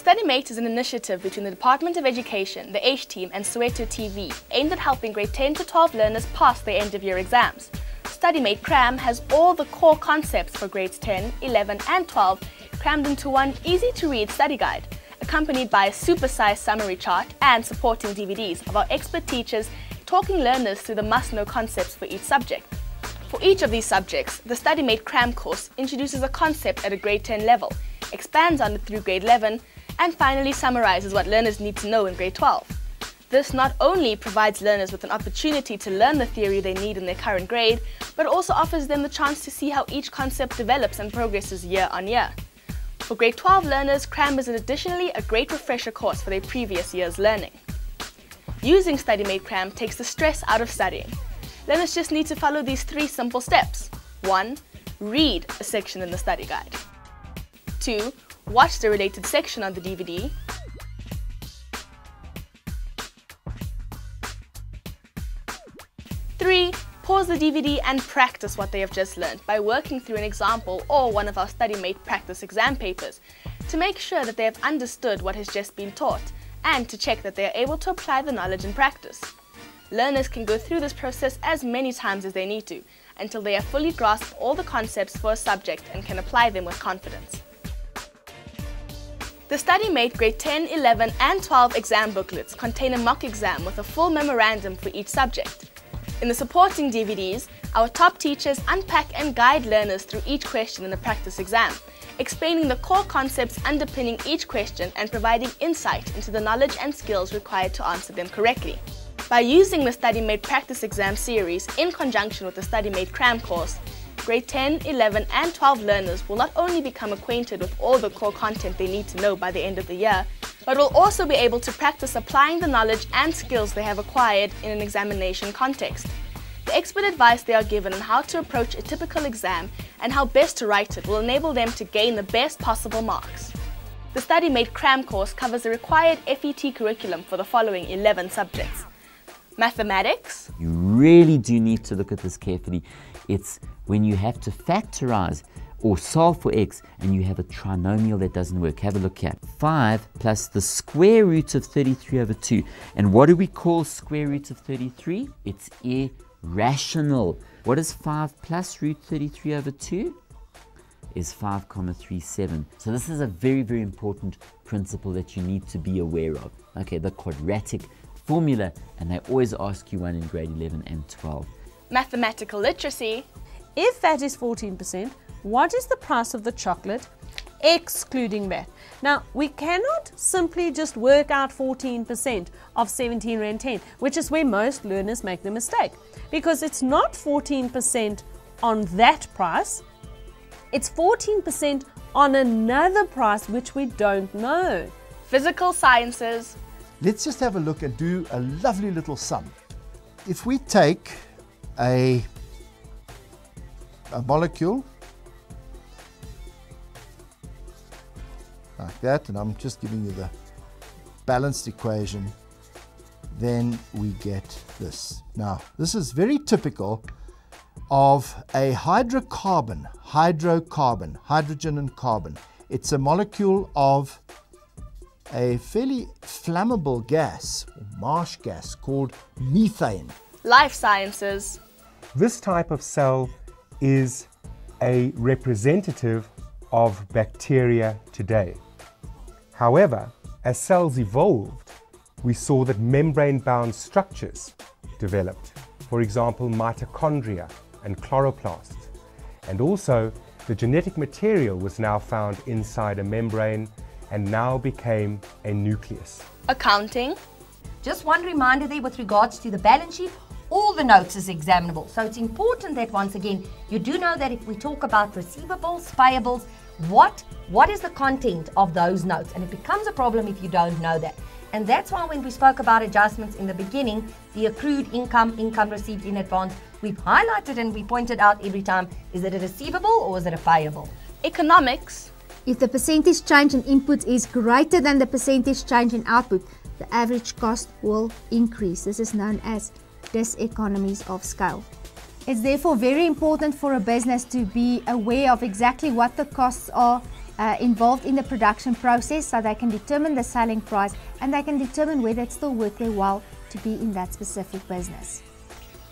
StudyMate is an initiative between the Department of Education, the H-Team and Soweto TV aimed at helping grade 10 to 12 learners pass their end-of-year exams. StudyMate Cram has all the core concepts for grades 10, 11 and 12 crammed into one easy-to-read study guide, accompanied by a super-sized summary chart and supporting DVDs of our expert teachers talking learners through the must-know concepts for each subject. For each of these subjects, the StudyMate Cram course introduces a concept at a grade 10 level, expands on it through grade 11, and finally summarizes what learners need to know in grade 12. This not only provides learners with an opportunity to learn the theory they need in their current grade, but also offers them the chance to see how each concept develops and progresses year on year. For grade 12 learners, Cram is additionally a great refresher course for their previous year's learning. Using StudyMate Cram takes the stress out of studying. Learners just need to follow these 3 simple steps. 1. Read a section in the study guide. 2. Watch the related section on the DVD. 3. Pause the DVD and practice what they have just learned by working through an example or one of our StudyMate practice exam papers to make sure that they have understood what has just been taught and to check that they are able to apply the knowledge in practice. Learners can go through this process as many times as they need to until they have fully grasped all the concepts for a subject and can apply them with confidence. The StudyMate grade 10, 11 and 12 exam booklets contain a mock exam with a full memorandum for each subject. In the supporting DVDs, our top teachers unpack and guide learners through each question in the practice exam, explaining the core concepts underpinning each question and providing insight into the knowledge and skills required to answer them correctly. By using the StudyMate practice exam series in conjunction with the StudyMate Cram course, grade 10, 11 and 12 learners will not only become acquainted with all the core content they need to know by the end of the year, but will also be able to practice applying the knowledge and skills they have acquired in an examination context. The expert advice they are given on how to approach a typical exam and how best to write it will enable them to gain the best possible marks. The StudyMate Cram course covers the required FET curriculum for the following 11 subjects. Mathematics. You really do need to look at this carefully. It's when you have to factorize or solve for x and you have a trinomial that doesn't work. Have a look here. 5 plus the square root of 33 over 2. And what do we call square root of 33? It's irrational. What is 5 plus root 33 over 2? Is 5,37. So this is a very, very important principle that you need to be aware of. Okay, the quadratic formula, and they always ask you one in grade 11 and 12. Mathematical literacy. If that is 14%, what is the price of the chocolate excluding VAT? Now, we cannot simply just work out 14% of 17 Rand 10, which is where most learners make the mistake, because it's not 14% on that price, it's 14% on another price which we don't know. Physical sciences. Let's just have a look and do a lovely little sum. If we take a molecule like that, and I'm just giving you the balanced equation, then we get this. Now, this is very typical of a hydrocarbon, hydrogen and carbon. It's a molecule of a fairly flammable gas, marsh gas, called methane. Life sciences. This type of cell is a representative of bacteria today. However, as cells evolved, we saw that membrane-bound structures developed. For example, mitochondria and chloroplasts. And also, the genetic material was now found inside a membrane and now became a nucleus. Accounting. Just one reminder there with regards to the balance sheet, all the notes is examinable. So it's important that once again, you do know that if we talk about receivables, payables, what is the content of those notes? And it becomes a problem if you don't know that. And that's why when we spoke about adjustments in the beginning, the accrued income received in advance, we've highlighted and we pointed out every time, is it a receivable or is it a payable? Economics. If the percentage change in input is greater than the percentage change in output, the average cost will increase. This is known as diseconomies of scale. It's therefore very important for a business to be aware of exactly what the costs are involved in the production process, so they can determine the selling price and they can determine whether it's still worth their while to be in that specific business.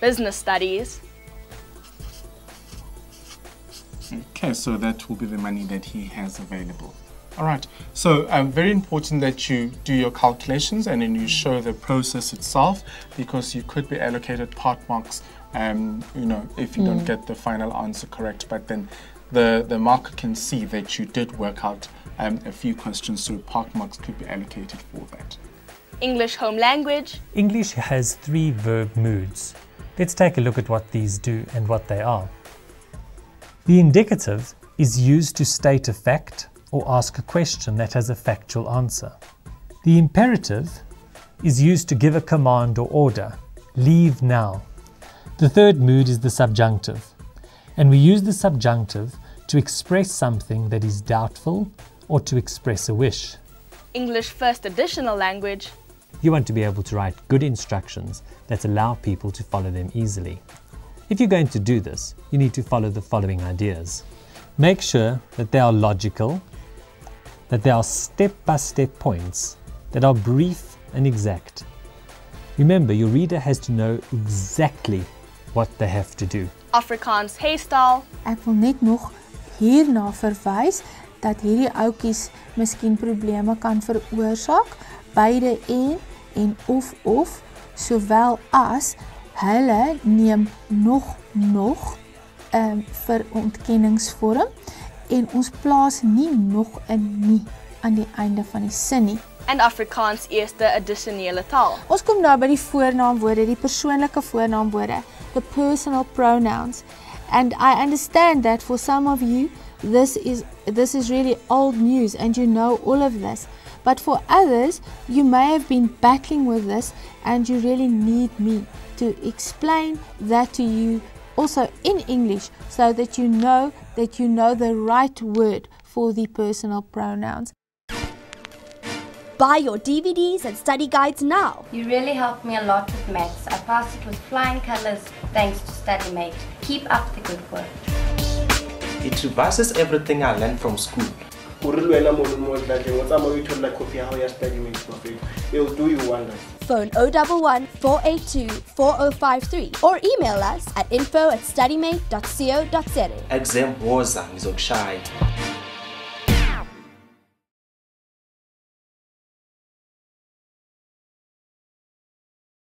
Business studies. Okay, so that will be the money that he has available. All right, so very important that you do your calculations and then you show the process itself, because you could be allocated part marks, if you don't get the final answer correct, but then the marker can see that you did work out a few questions, so part marks could be allocated for that. English home language. English has 3 verb moods. Let's take a look at what these do and what they are. The indicative is used to state a fact or ask a question that has a factual answer. The imperative is used to give a command or order. Leave now. The third mood is the subjunctive, and we use the subjunctive to express something that is doubtful or to express a wish. English first additional language. You want to be able to write good instructions that allow people to follow them easily. If you're going to do this, you need to follow the following ideas. Make sure that they are logical, that there are step-by-step points, that are brief and exact. Remember, your reader has to know exactly what they have to do. Afrikaans hairstyle. Ek wil net nog hierna verwys dat hierdie ouetjies miskien probleme kan veroorsaak, beide en of, sowel as hulle neem nog vir ontkenningsvorm en ons plaas nie nog in nie aan die einde van die sin nie. En Afrikaans eerste addisionele taal. Ons kom nou by die voornaamwoorde, die persoonlike voornaamwoorde, the personal pronouns. And I understand that for some of you this is really old news and you know all of this. But for others, you may have been battling with this and you really need me to explain that to you also in English, so that you know the right word for the personal pronouns. Buy your DVDs and study guides now. You really helped me a lot with maths. I passed it with flying colours thanks to StudyMate. Keep up the good work. It revises everything I learned from school. It'll do you wonders. Phone 011 482 4053 or email us at info@studymate.co.za. Exam woza ngizokushaya.